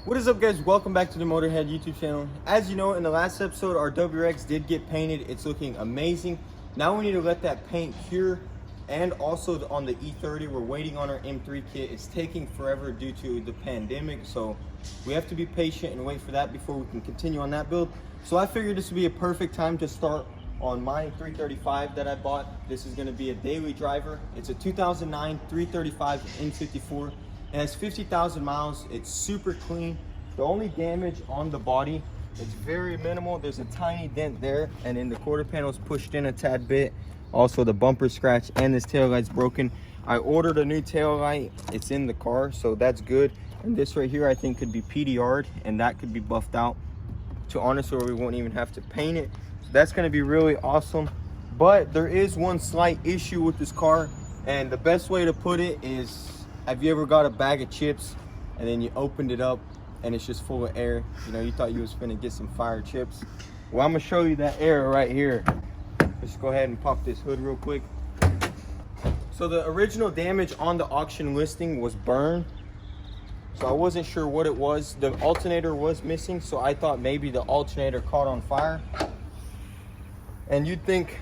What is up, guys? Welcome back to the Motorhead YouTube channel. As you know, in the last episode, our WRX did get painted. It's looking amazing. Now we need to let that paint cure, and also on the E30, we're waiting on our M3 kit. It's taking forever due to the pandemic, so we have to be patient and wait for that before we can continue on that build. So I figured this would be a perfect time to start on my 335 that I bought. This is going to be a daily driver. It's a 2009 335 N54. It has 50,000 miles. It's super clean. The only damage on the body is very minimal. There's a tiny dent there, and then the quarter panel is pushed in a tad bit. Also, the bumper scratch and this tail light's broken. I ordered a new tail light. It's in the car, so that's good. And this right here, I think, could be PDR'd, and that could be buffed out to honestly where we won't even have to paint it. So that's going to be really awesome. But there is one slight issue with this car, and the best way to put it is, have you ever got a bag of chips and then you opened it up and it's just full of air? You know, you thought you was finna get some fire chips. Well, I'm gonna show you that air right here. Let's go ahead and pop this hood real quick. So the original damage on the auction listing was burn. So I wasn't sure what it was. The alternator was missing, so I thought maybe the alternator caught on fire. And you'd think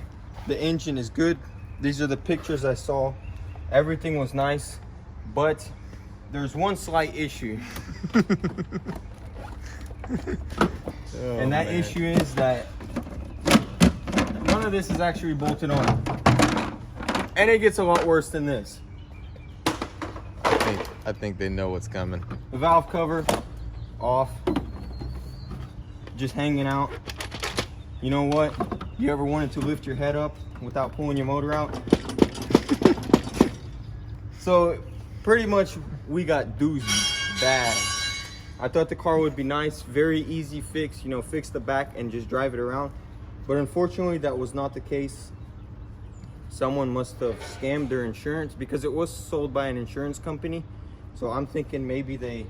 the engine is good. These are the pictures I saw. Everything was nice. But there's one slight issue. And that issue is that none of this is actually bolted on. And it gets a lot worse than this. I think they know what's coming. The valve cover off, just hanging out. You know what? You ever wanted to lift your head up without pulling your motor out? So pretty much we got doozy bad. I thought the car would be nice, very easy fix, you know, fix the back and just drive it around. But unfortunately that was not the case. Someone must have scammed their insurance because it was sold by an insurance company. So I'm thinking maybe they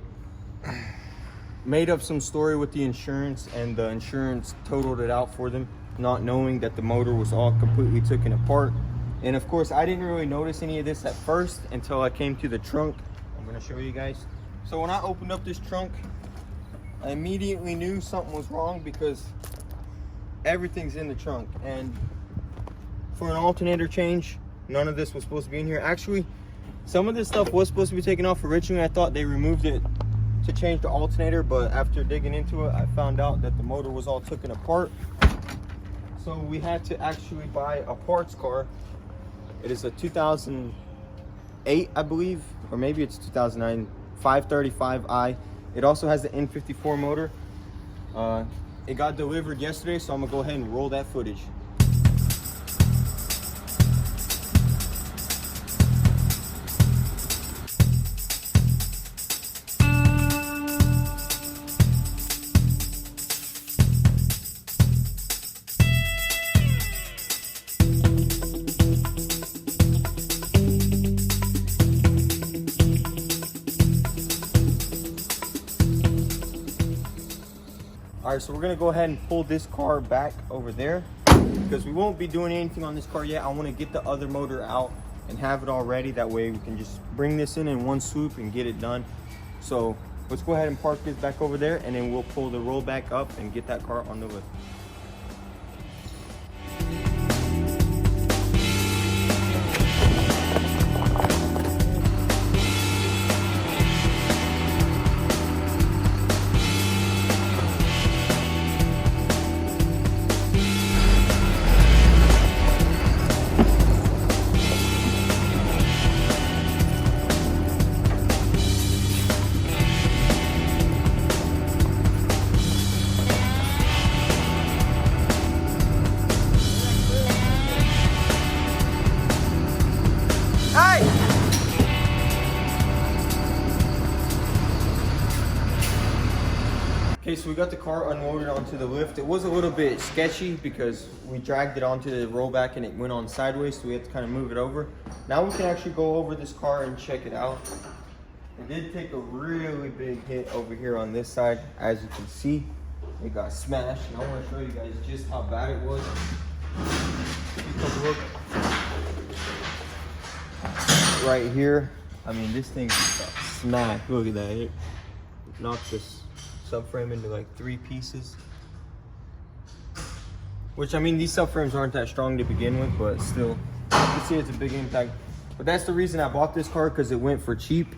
made up some story with the insurance and the insurance totaled it out for them, not knowing that the motor was all completely taken apart. And of course, I didn't really notice any of this at first until I came to the trunk. I'm gonna show you guys. So when I opened up this trunk, I immediately knew something was wrong because everything's in the trunk. And for an alternator change, none of this was supposed to be in here. Actually, some of this stuff was supposed to be taken off originally. I thought they removed it to change the alternator, but after digging into it, I found out that the motor was all taken apart. So we had to actually buy a parts car. It is a 2008, I believe, or maybe it's 2009 535i. It also has the N54 motor. It got delivered yesterday, so I'm gonna go ahead and roll that footage. All right, so we're gonna go ahead and pull this car back over there because we won't be doing anything on this car yet. I wanna get the other motor out and have it all ready. That way we can just bring this in one swoop and get it done. So let's go ahead and park this back over there, and then we'll pull the roll back up and get that car on the lift. Okay, so we got the car unloaded onto the lift. It was a little bit sketchy because we dragged it onto the rollback and it went on sideways, so we had to kind of move it over. Now we can actually go over this car and check it out. It did take a really big hit over here on this side. As you can see, it got smashed. And I want to show you guys just how bad it was. Take a look right here. I mean, this thing just got smacked. Look at that. knock this subframe into like 3 pieces. Which, I mean, these subframes aren't that strong to begin with, but still, you can see it's a big impact. But that's the reason I bought this car, because it went for cheap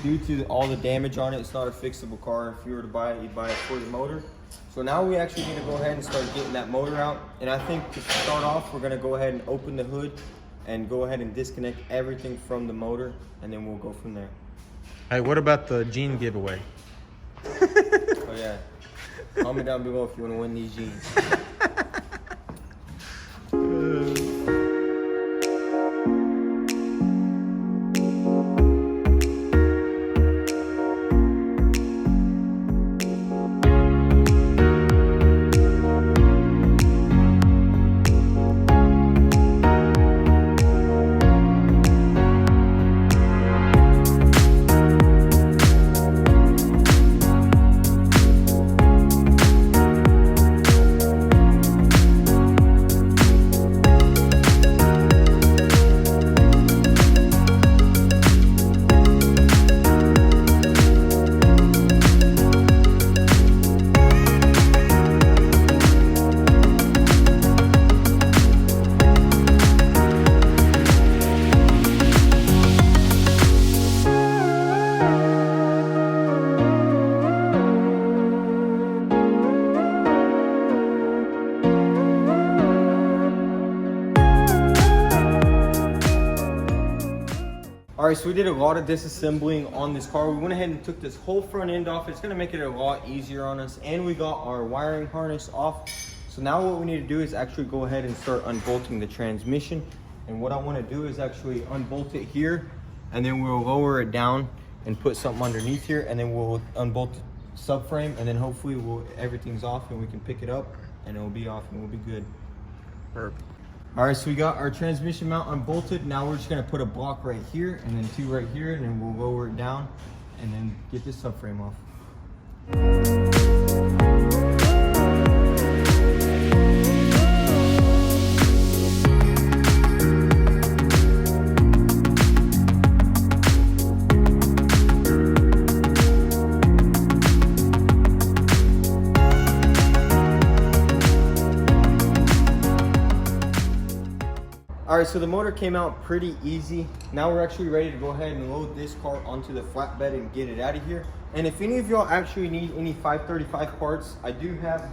due to all the damage on it. It's not a fixable car. If you were to buy it, you'd buy it for the motor. So now we actually need to go ahead and start getting that motor out. And I think to start off, we're gonna go ahead and open the hood and go ahead and disconnect everything from the motor, and then we'll go from there. Hey, what about the gene giveaway? Oh yeah, comment down below if you wanna win these jeans. All right, so we did a lot of disassembling on this car. We went ahead and took this whole front end off. It's gonna make it a lot easier on us. And we got our wiring harness off. So now what we need to do is actually go ahead and start unbolting the transmission. And what I wanna do is actually unbolt it here, and then we'll lower it down and put something underneath here, and then we'll unbolt the subframe, and then hopefully everything's off and we can pick it up and it'll be off and we'll be good. Perfect. All right, so we got our transmission mount unbolted. Now we're just gonna put a block right here and then 2 right here, and then we'll lower it down and then get this subframe off. All right, so the motor came out pretty easy. Now we're actually ready to go ahead and load this car onto the flatbed and get it out of here. And if any of y'all actually need any 535 parts, I do have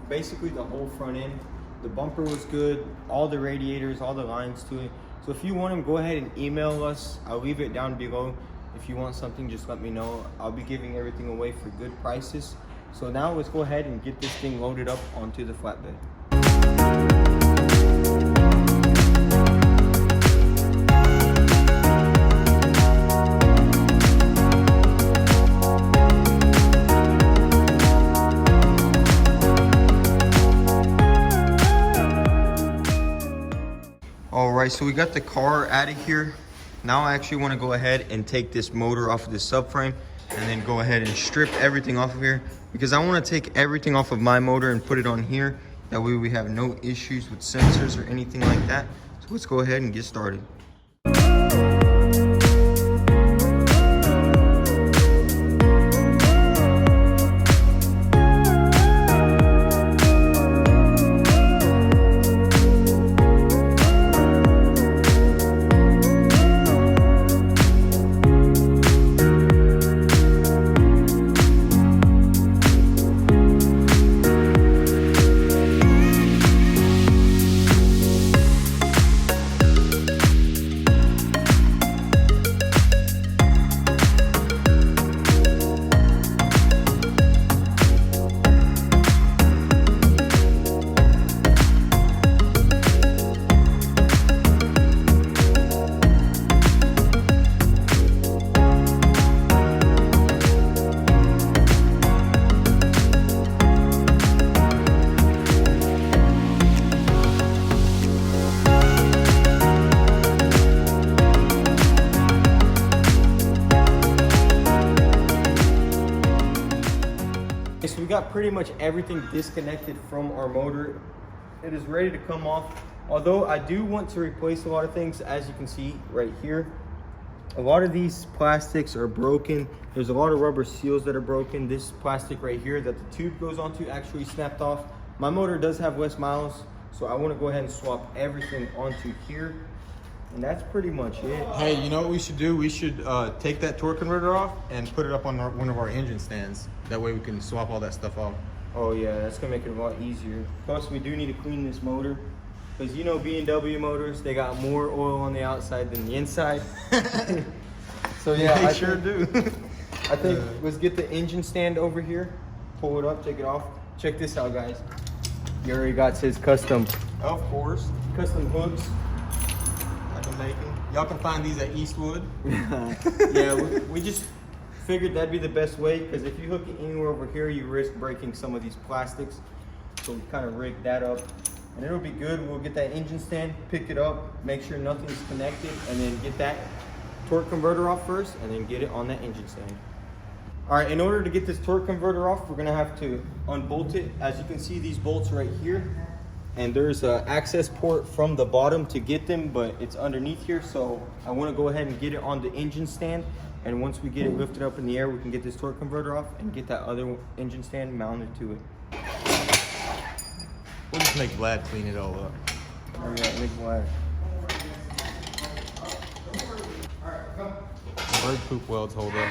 basically the whole front end. The bumper was good, all the radiators, all the lines to it. So if you want them, go ahead and email us. I'll leave it down below. If you want something, just let me know. I'll be giving everything away for good prices. So now let's go ahead and get this thing loaded up onto the flatbed. All right, so we got the car out of here. Now I actually want to go ahead and take this motor off of the subframe and then go ahead and strip everything off of here, because I want to take everything off of my motor and put it on here. That way we have no issues with sensors or anything like that. So let's go ahead and get started. So we got pretty much everything disconnected from our motor. It is ready to come off. Although I do want to replace a lot of things, as you can see right here. a lot of these plastics are broken. There's a lot of rubber seals that are broken. This plastic right here that the tube goes onto actually snapped off. My motor does have less miles, so I want to go ahead and swap everything onto here. And that's pretty much it. Hey, you know what we should do? We should take that torque converter off and put it up on one of our engine stands. That way we can swap all that stuff off. Oh yeah, that's gonna make it a lot easier. Plus we do need to clean this motor. Because you know BMW motors, they got more oil on the outside than the inside. So yeah, They I sure do. I think let's get the engine stand over here, pull it up, take it off. Check this out, guys. You already got his custom Of course. hooks. Like I'm making. Y'all can find these at Eastwood. Yeah, we just figured that'd be the best way, because if you hook it anywhere over here, you risk breaking some of these plastics. So we kind of rigged that up. And it'll be good. We'll get that engine stand, pick it up, make sure nothing's connected, and then get that torque converter off first, and then get it on that engine stand. All right, in order to get this torque converter off, we're gonna have to unbolt it. As you can see, these bolts right here, and there's an access port from the bottom to get them, but it's underneath here. So I wanna go ahead and get it on the engine stand. And once we get it lifted up in the air, we can get this torque converter off and get that other engine stand mounted to it. We'll just make Vlad clean it all up. All right, big wire. Bird poop welds hold up.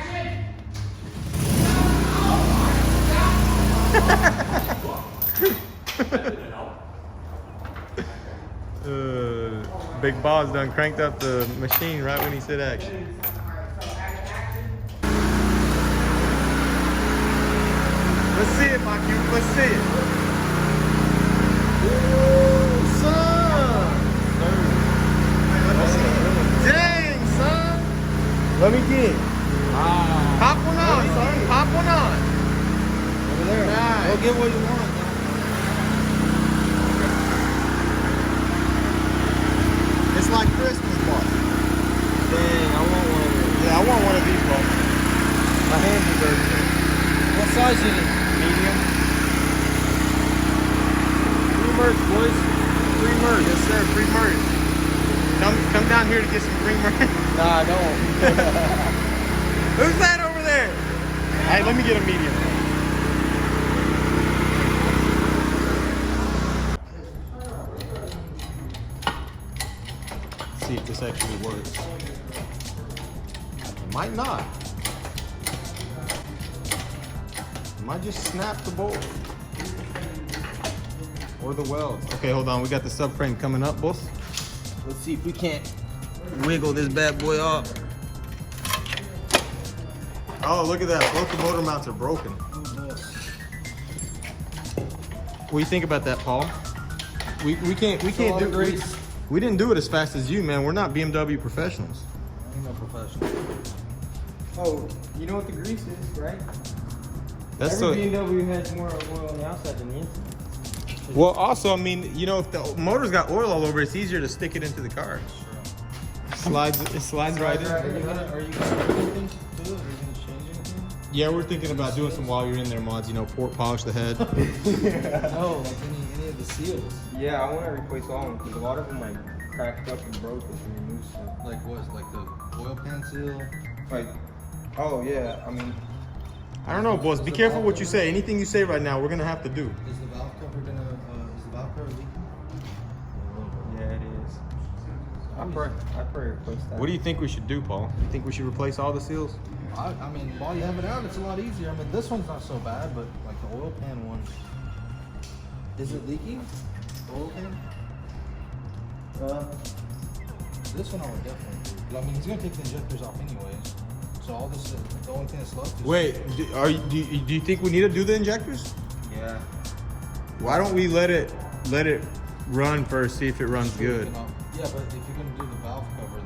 Big Boss done cranked up the machine right when he said action. Let's see it, my cute. Let's see it. Ooh, son! Dang, son! Let me get it. Pop one on, son. Pop one on. Over there. Nice. Go get what you want. It's like Christmas, boss. Dang, I want one of these. Yeah, I want one of these, boss. My hands are dirty. What size is it? Medium. Free merch, boys. Free merch. Yes, sir. Free merch. Come down here to get some free merch. Nah, I don't. Who's that over there? Hey, let me get a medium. Let's see if this actually works. It might not. It might just snap the bolt. Or the welds. Okay, hold on. We got the subframe coming up, boss. Let's see if we can't wiggle this bad boy up. Oh, look at that. Both the motor mounts are broken. What do you think about that, Paul? We can't do grease. we didn't do it as fast as you, man. We're not BMW professionals. I'm not professional. Oh, you know what the grease is, right? That's Every so. BMW has more oil on the outside than the inside. Well, also, I mean, you know, if the motor's got oil all over, it's easier to stick it into the car. It slides right in. Are you gonna do anything to it? Are you gonna change anything? Yeah, we're thinking about doing some while you're in there mods. You know, polish the head. No, like any of the seals. Yeah, I want to replace all of them because a lot of them like cracked up and broke as we remove stuff. Like what? Like the oil pan seal? Like, oh yeah, I mean, I don't know, boss. Be careful what you say. Anything you say right now, we're gonna have to do. Is the valve cover is the valve cover leaking? yeah, it is. I probably replace that. What do you think we should do, Paul? You think we should replace all the seals? I mean, while you have it out, it's a lot easier. I mean, this one's not so bad, but like the oil pan one. Is it leaking? The oil pan? This one I would definitely do. 'Cause, I mean, he's gonna take the injectors off anyways. So all this, the only thing that's left is. Wait, do you think we need to do the injectors? Yeah. Why don't we let it run first, see if it runs good? Yeah, but if you're gonna do the valve cover,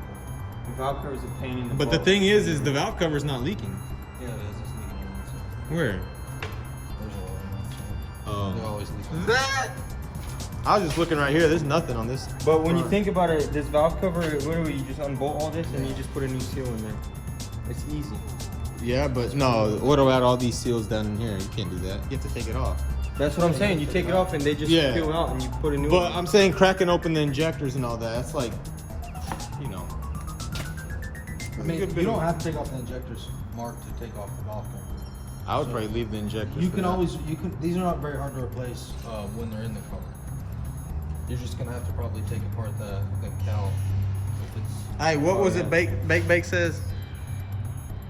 The valve cover is a pain in the But the butt. thing is the valve cover's not leaking. yeah, it is. It's leaking on one side. Where? There's oil on one side. They're always leaking. That? I was just looking right here. There's nothing on this. But when you front. think about it, this valve cover, literally you just unbolt all this and you just put a new seal in there. It's easy. Yeah, but no. What about all these seals down in here? You can't do that. You have to take it off. That's what I'm saying. You take it off and they just Yeah. peel out and you put a new But one. I'm saying cracking open the injectors and all that. That's like, you know. I mean, you don't have to take off the injectors, Mark, to take off the valve cover. I would probably leave the injectors. You can always, these are not very hard to replace when they're in the car. You're just gonna have to probably take apart the cowl. If it's, Hey, what was it? Bake says.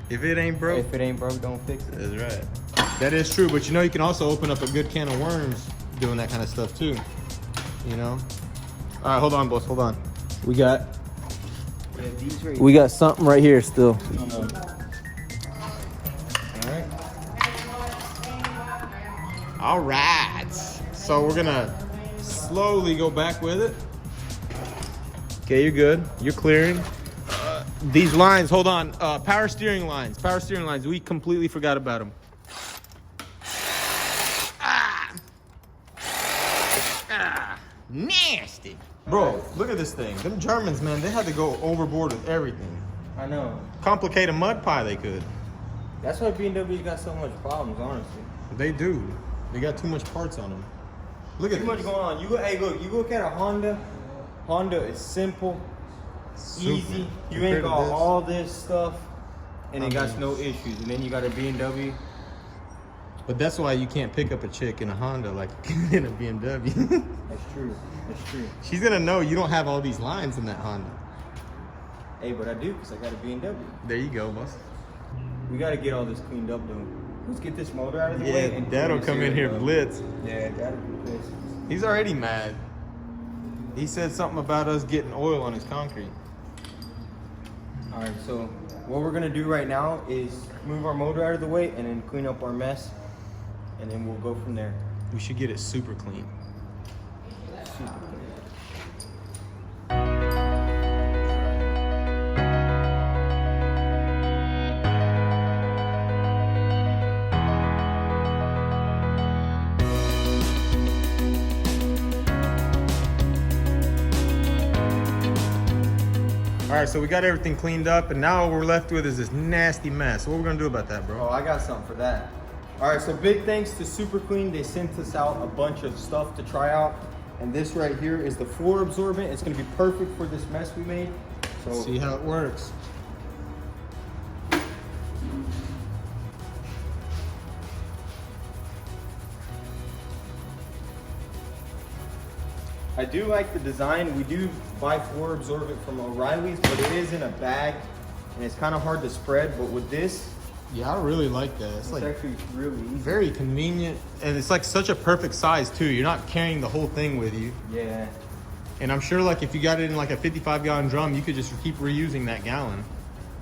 If it ain't broke, If it ain't broke, don't fix it. that's right. That is true, but you know you can also open up a good can of worms doing that kind of stuff too. You know. All right, hold on, boss. Hold on. We got something right here still. All right. All right. So we're gonna slowly go back with it. Okay, you're good. You're clearing. These lines, hold on. Power steering lines. Power steering lines. We completely forgot about them. Nasty. Bro, look at this thing. Them Germans, man, they had to go overboard with everything. I know. Complicate a mud pie they could. That's why BMW's got so much problems, honestly. They do. They got too much parts on them. Look at Too much this. going on. Hey, look, you look at a Honda. Honda is simple, Super. easy. You Compared ain't to got this. all this stuff, and it got mean- no issues. And then you got a BMW. But that's why you can't pick up a chick in a Honda like in a BMW. That's true. That's true. She's gonna know you don't have all these lines in that Honda. Hey, but I do, because I got a BMW. There you go, boss. We got to get all this cleaned up, though. Let's get this motor out of the way. Yeah, and Dad'll put come this in here bro. blitz. Yeah, Dad'll be pissed. He's already mad. He said something about us getting oil on his concrete. All right, so what we're gonna do right now is move our motor out of the way and then clean up our mess, and then we'll go from there. We should get it super clean. Super clean. All right, so we got everything cleaned up, and now what we're left with is this nasty mess. What we're gonna do about that, Oh, bro? I got something for that. All right, so big thanks to Super Clean. They sent us out a bunch of stuff to try out. And this right here is the floor absorbent. It's gonna be perfect for this mess we made. So See how it works. I do like the design. We do buy floor absorbent from O'Reilly's, but it is in a bag and it's kind of hard to spread. But with this, Yeah, I really like that. It's it's like actually really easy. very convenient, and it's like such a perfect size too. You're not carrying the whole thing with you. Yeah. And I'm sure like if you got it in like a 55-gallon drum, you could just keep reusing that gallon.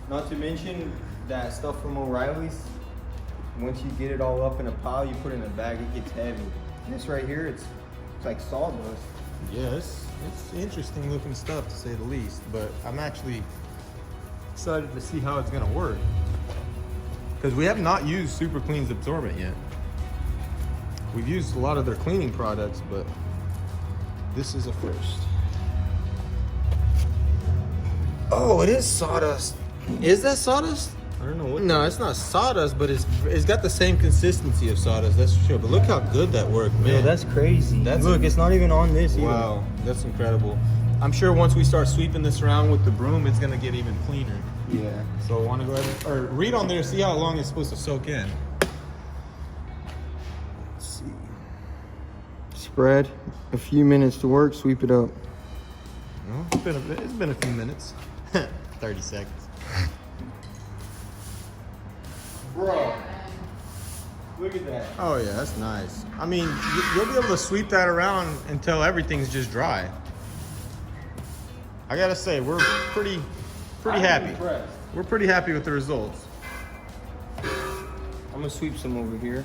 Not to mention that stuff from O'Reilly's. Once you get it all up in a pile, you put it in a bag, it gets heavy. This right here, it's like sawdust. Yeah, it's interesting looking stuff to say the least, but I'm actually excited to see how it's gonna work. Because we have not used Super Clean's absorbent yet. We've used a lot of their cleaning products, but this is a first. Oh, it is sawdust. Is that sawdust? I don't know what. No, it's not sawdust, but it's got the same consistency of sawdust, that's for sure. But look how good that worked, man. Yo, that's crazy. Look, it's not even on this either. Wow, that's incredible. I'm sure once we start sweeping this around with the broom, it's gonna get even cleaner. Yeah. So I want to go ahead or read on there, see how long it's supposed to soak in. Let's see. Spread a few minutes to work, sweep it up. No, it's been a few minutes. 30 seconds. Bro, look at that. Oh yeah, that's nice. I mean, you'll be able to sweep that around until everything's just dry. I gotta say, we're pretty I'm happy. impressed. We're pretty happy with the results. I'm gonna sweep some over here.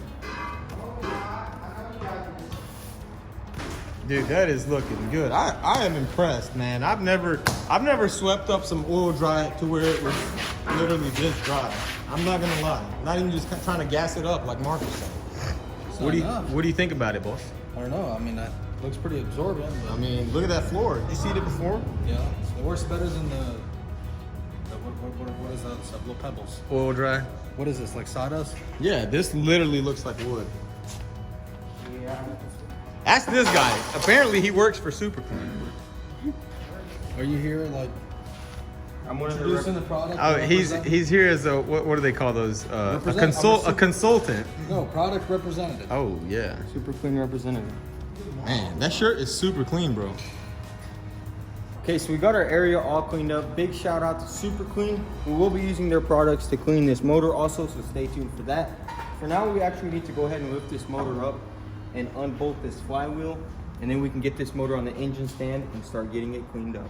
Dude, that is looking good. I am impressed, man. I've never swept up some oil dry to where it was literally just dry. I'm not gonna lie. Not even just trying to gas it up like Marcus said. What do you think about it, boss? I don't know. I mean, that looks pretty absorbent. But I mean, look at that floor. You seen it before? yeah, it works better than the what is that? It's little pebbles. Oil dry. What is this? Like sawdust? Yeah, this literally looks like wood. Yeah. Ask this guy. Apparently he works for Super Clean. Are you here like? I'm one of the Introducing the product. Oh, he's here as a what do they call those? A Represent- consultant. No, product representative. Oh yeah. Super Clean representative. Man, that shirt is super clean, bro. Okay, so we got our area all cleaned up. Big shout out to Super Clean. We will be using their products to clean this motor also, so stay tuned for that. For now, we actually need to go ahead and lift this motor up and unbolt this flywheel, and then we can get this motor on the engine stand and start getting it cleaned up.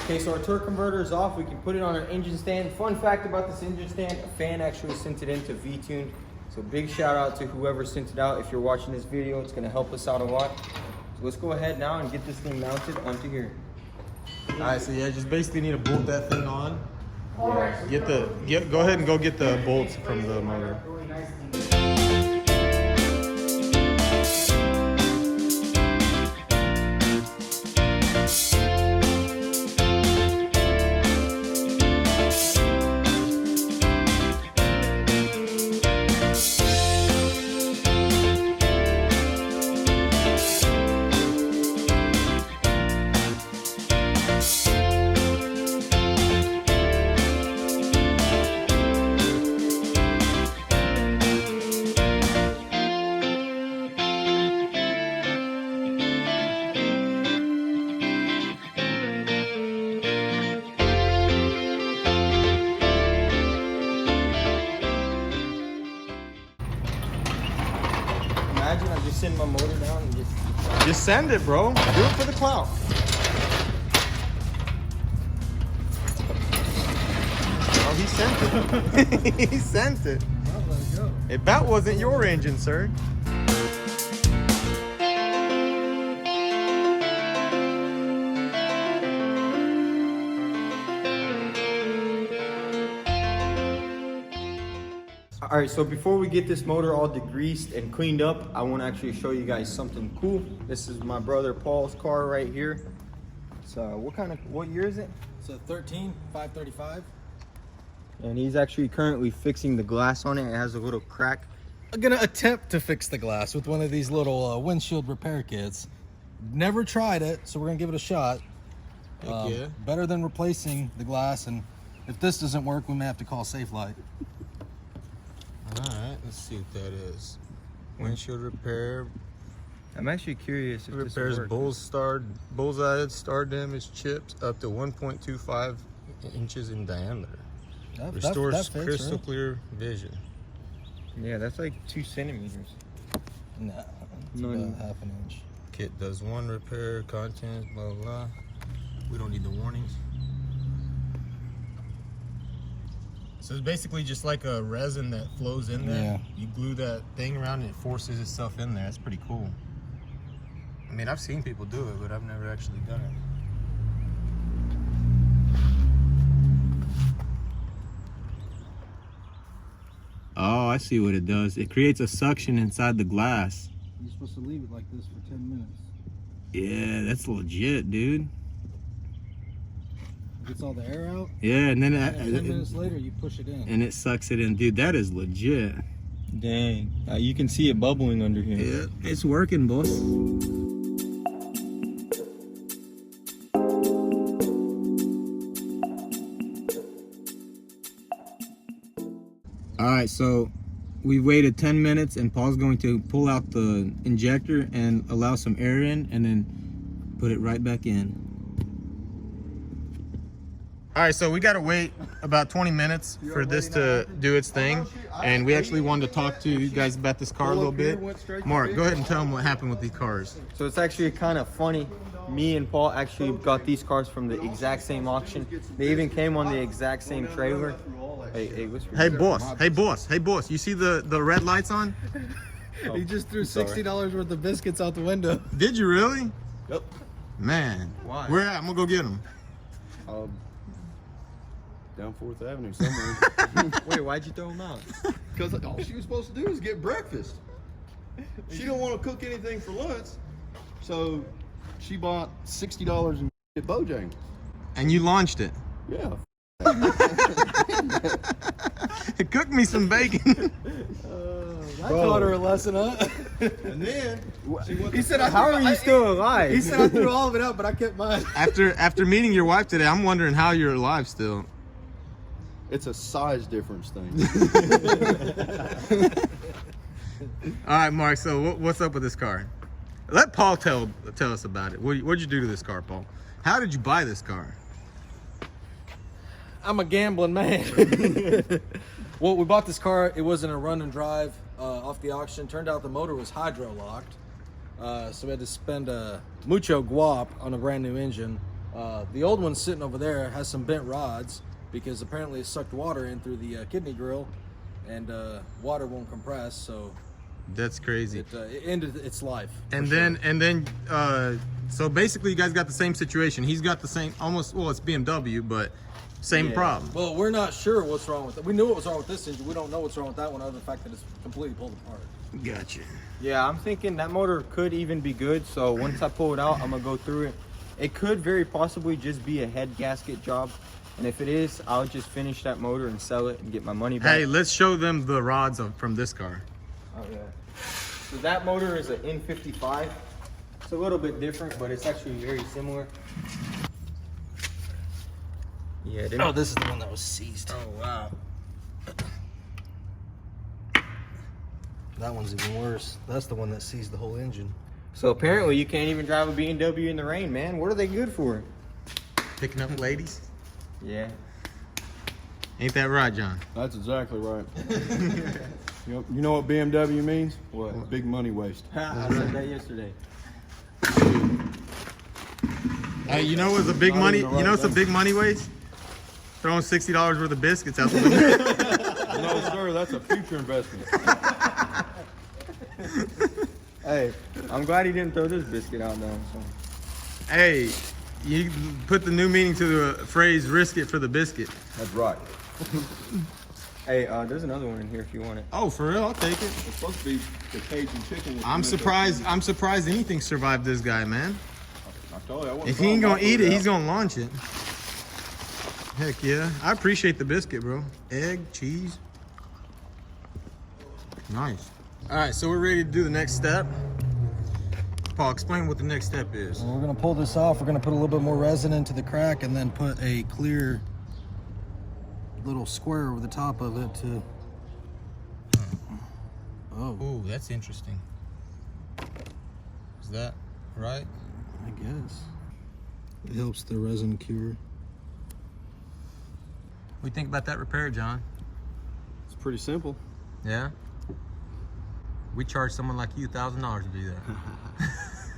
Okay, so our torque converter is off. We can put it on our engine stand. Fun fact about this engine stand, a fan actually sent it into V-Tune. So big shout out to whoever sent it out. If you're watching this video, it's gonna help us out a lot. So let's go ahead now and get this thing mounted onto here. All right, so yeah, just basically need to bolt that thing on. Go ahead and go get the bolts from the motor. Imagine I just send my motor down and Just send it, bro. Do it for the clout. Oh, he sent it. He sent it. Well, let it go. If that wasn't your engine, sir. All right, so before we get this motor all degreased and cleaned up, I want to actually show you guys something cool. This is my brother Paul's car right here. So what year is it? It's a 13 535. And he's actually currently fixing the glass on it. It has a little crack. I'm gonna attempt to fix the glass with one of these little windshield repair kits. Never tried it, so we're gonna give it a shot. Yeah. Better than replacing the glass, and if this doesn't work, we may have to call Safe Light. All right, let's see what that is. Windshield repair. I'm actually curious if this Repairs will work. bullseye star damage chips up to 1.25 inches in diameter. Restores that fits, crystal right? clear vision. Yeah, that's like 2 centimeters. Nah, it's No, about no. half an inch. Kit does one repair, contents, blah, blah, blah. We don't need the warnings. So it's basically just like a resin that flows in there. Yeah. You glue that thing around and it forces itself in there. That's pretty cool. I mean, I've seen people do it, but I've never actually done it. Oh, I see what it does. It creates a suction inside the glass. You're supposed to leave it like this for 10 minutes. Yeah, that's legit, dude. It gets all the air out. Yeah, and then And 10 minutes later, you push it in. and it sucks it in. Dude, that is legit. Dang. You can see it bubbling under here. Yeah, it's working, boss. All right, so we waited 10 minutes and Paul's going to pull out the injector and allow some air in and then put it right back in. All right, so we got to wait about 20 minutes for this to do its thing. And we actually wanted to talk to you guys about this car a little bit. Mark, go ahead and tell them what happened with these cars. So it's actually kind of funny. Me and Paul actually got these cars from the exact same auction. They even came on the exact same trailer. Hey, whisper. Hey, boss. Hey, boss. Hey, boss. You see the red lights on? He just threw sorry. $60 worth of biscuits out the window. Did you really? Yep. Man. Why? Where at? I'm going to go get them. Down 4th Avenue somewhere. Wait, why'd you throw them out? Because all she was supposed to do was get breakfast. She don't want to cook anything for lunch, so she bought $60 in at Bojangles. And you launched it. Yeah. Cook me some bacon. I taught her a lesson, huh? And then He said, How are you still alive? He said I threw all of it out, but I kept mine. After meeting your wife today, I'm wondering how you're alive still. it's a size difference thing. All right, Mark. So what's up with this car? Let Paul tell us about it. What'd you do to this car, Paul? How did you buy this car? I'm a gambling man. Well, we bought this car. It wasn't a run and drive off the auction. Turned out the motor was hydro locked. So we had to spend mucho guap on a brand new engine. The old one's sitting over there, has some bent rods because apparently it sucked water in through the kidney grill, and water won't compress, so That's crazy. it ended its life. And then, so basically, you guys got the same situation. He's got the same, almost. Well, it's BMW, but same Yeah. problem. Well, we're not sure what's wrong with it. We knew what was wrong with this engine. We don't know what's wrong with that one, other than the fact that it's completely pulled apart. Gotcha. Yeah, I'm thinking that motor could even be good. So once I pull it out, I'm gonna go through it. It could very possibly just be a head gasket job. And if it is, I'll just finish that motor and sell it and get my money back. Hey, let's show them the rods from this car. Oh, yeah. So that motor is an N55. It's a little bit different, but it's actually very similar. Yeah. Oh, this is the one that was seized. Oh, wow. That one's even worse. That's the one that seized the whole engine. So apparently you can't even drive a BMW in the rain, man. What are they good for? Picking up ladies. Yeah. Ain't that right, John? That's exactly right. You know what BMW means? What? Big money waste. I said that yesterday. Hey, you know what's a big Not money? even the You know right what's a big money waste? Throwing $60 worth of biscuits out the window. No, sir, that's a future investment. Hey, I'm glad he didn't throw this biscuit out though. So. Hey, you put the new meaning to the phrase "risk it for the biscuit." That's right. Hey, there's another one in here if you want it. Oh, for real? I'll take it. It's supposed to be the Cajun chicken. with I'm tomato surprised. cheese. I'm surprised anything survived this guy, man. I told you, I wasn't If he ain't throwing gonna my eat food it, out. he's gonna launch it. Heck yeah. I appreciate the biscuit, bro. Egg, cheese. Nice. All right, so we're ready to do the next step. Paul, explain what the next step is. So we're gonna pull this off. We're gonna put a little bit more resin into the crack and then put a clear little square over the top of it to. Oh, Ooh, that's interesting. Is that right? I guess it helps the resin cure. What do you think about that repair, John? It's pretty simple. Yeah? We charge someone like you $1,000 to do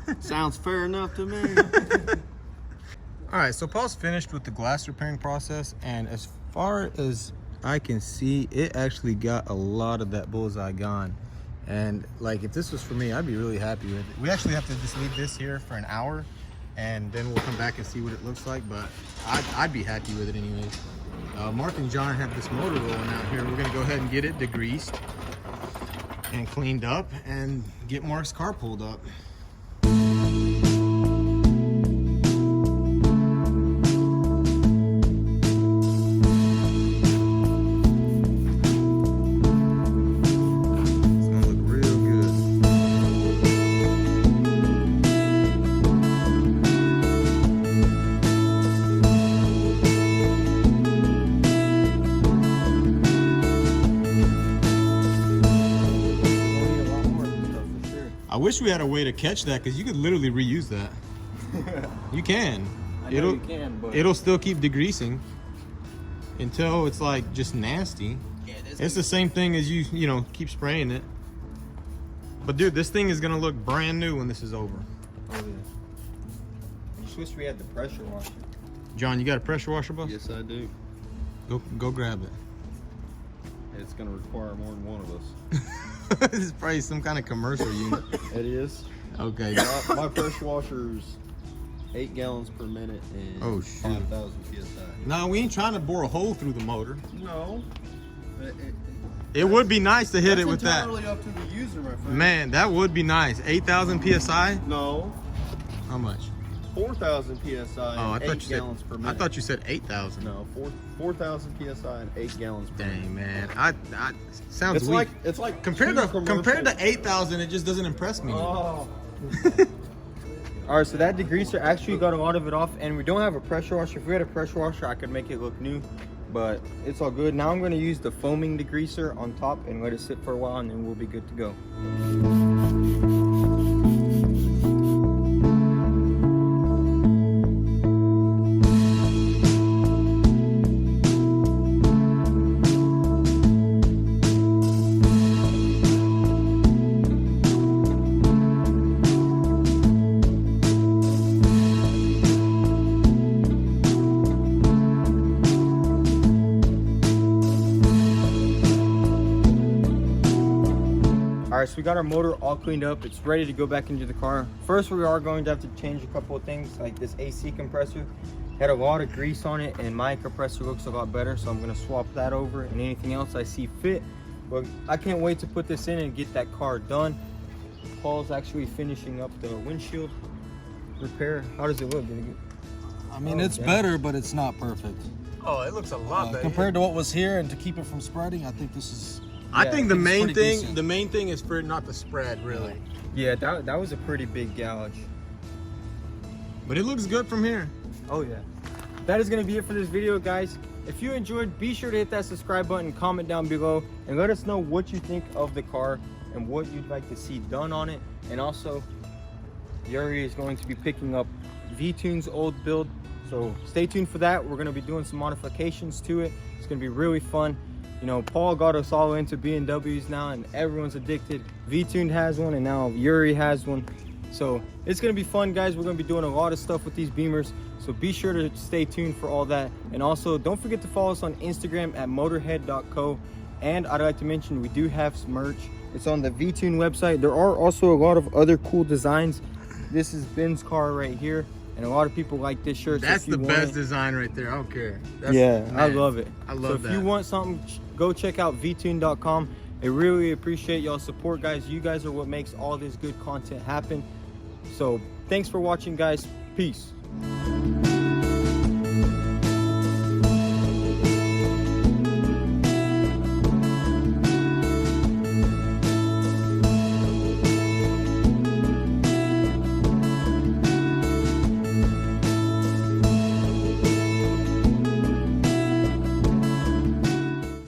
that. Sounds fair enough to me. All right, so Paul's finished with the glass repairing process, and as far as I can see, it actually got a lot of that bullseye gone. And like, if this was for me, I'd be really happy with it. We actually have to just leave this here for an hour, and then we'll come back and see what it looks like, but I'd be happy with it anyways. Mark and John have this motor rolling out here. We're gonna go ahead and get it degreased and cleaned up and get Mark's car pulled up. It's gonna look real good. I wish we had a way to catch that, because you could literally reuse that. You can. I know you can, but It'll still keep degreasing until it's like just nasty. Yeah, It's the same thing as you know, keep spraying it. But dude, this thing is gonna look brand new when this is over. Oh, yeah. You just wish we had the pressure washer. John, you got a pressure washer, boss? Yes, I do. Go grab it. It's going to require more than one of us. This is probably some kind of commercial unit. It is. Okay. My pressure washer's 8 gallons per minute and Oh, shoot. 5,000 psi. No, we ain't trying to bore a hole through the motor. No. It would be nice to hit it with that. entirely up to the user, my friend. Man, that would be nice. 8,000 psi. No. How much? 4,000 psi Oh, I and thought 8 you gallons said. per I minute. thought you said 8,000. No, 4,000 psi and 8 gallons per minute. Dang, man. I sounds It's weak. like compared two to 8,000, it just doesn't impress me. Oh. All right, so that degreaser actually got a lot of it off, and we don't have a pressure washer. If we had a pressure washer, I could make it look new, but it's all good. Now I'm going to use the foaming degreaser on top and let it sit for a while, and then we'll be good to go. All right, so we got our motor all cleaned up. It's ready to go back into the car. First, we are going to have to change a couple of things, like this AC compressor. Had a lot of grease on it, and my compressor looks a lot better, so I'm gonna swap that over, and anything else I see fit. But I can't wait to put this in and get that car done. Paul's actually finishing up the windshield repair. How does it look? I mean, Oh, it's yeah. better, but it's not perfect. Oh, it looks a lot better. Compared to what was here, and to keep it from spreading, I think this is. I Yeah, think the it's main pretty thing, decent. the main thing is for it not to spread, really. Yeah, that was a pretty big gouge. But it looks good from here. Oh yeah. That is gonna be it for this video, guys. If you enjoyed, be sure to hit that subscribe button, comment down below, and let us know what you think of the car and what you'd like to see done on it. And also, Yuri is going to be picking up V-Tune's old build, so stay tuned for that. We're gonna be doing some modifications to it. It's gonna be really fun. You know, Paul got us all into BMWs now, and everyone's addicted. V-Tune has one, and now Yuri has one. So it's gonna be fun, guys. We're gonna be doing a lot of stuff with these Beamers, so be sure to stay tuned for all that. And also, don't forget to follow us on Instagram at motorhead.co. And I'd like to mention, we do have some merch. It's on the V-Tune website. There are also a lot of other cool designs. This is Ben's car right here, and a lot of people like this shirt. So That's if you the want best it- design right there. I don't care. That's, yeah, I man, love it. I love so if that. you want something, go check out vtune.com. I really appreciate y'all's support, guys. You guys are what makes all this good content happen. So thanks for watching, guys. Peace.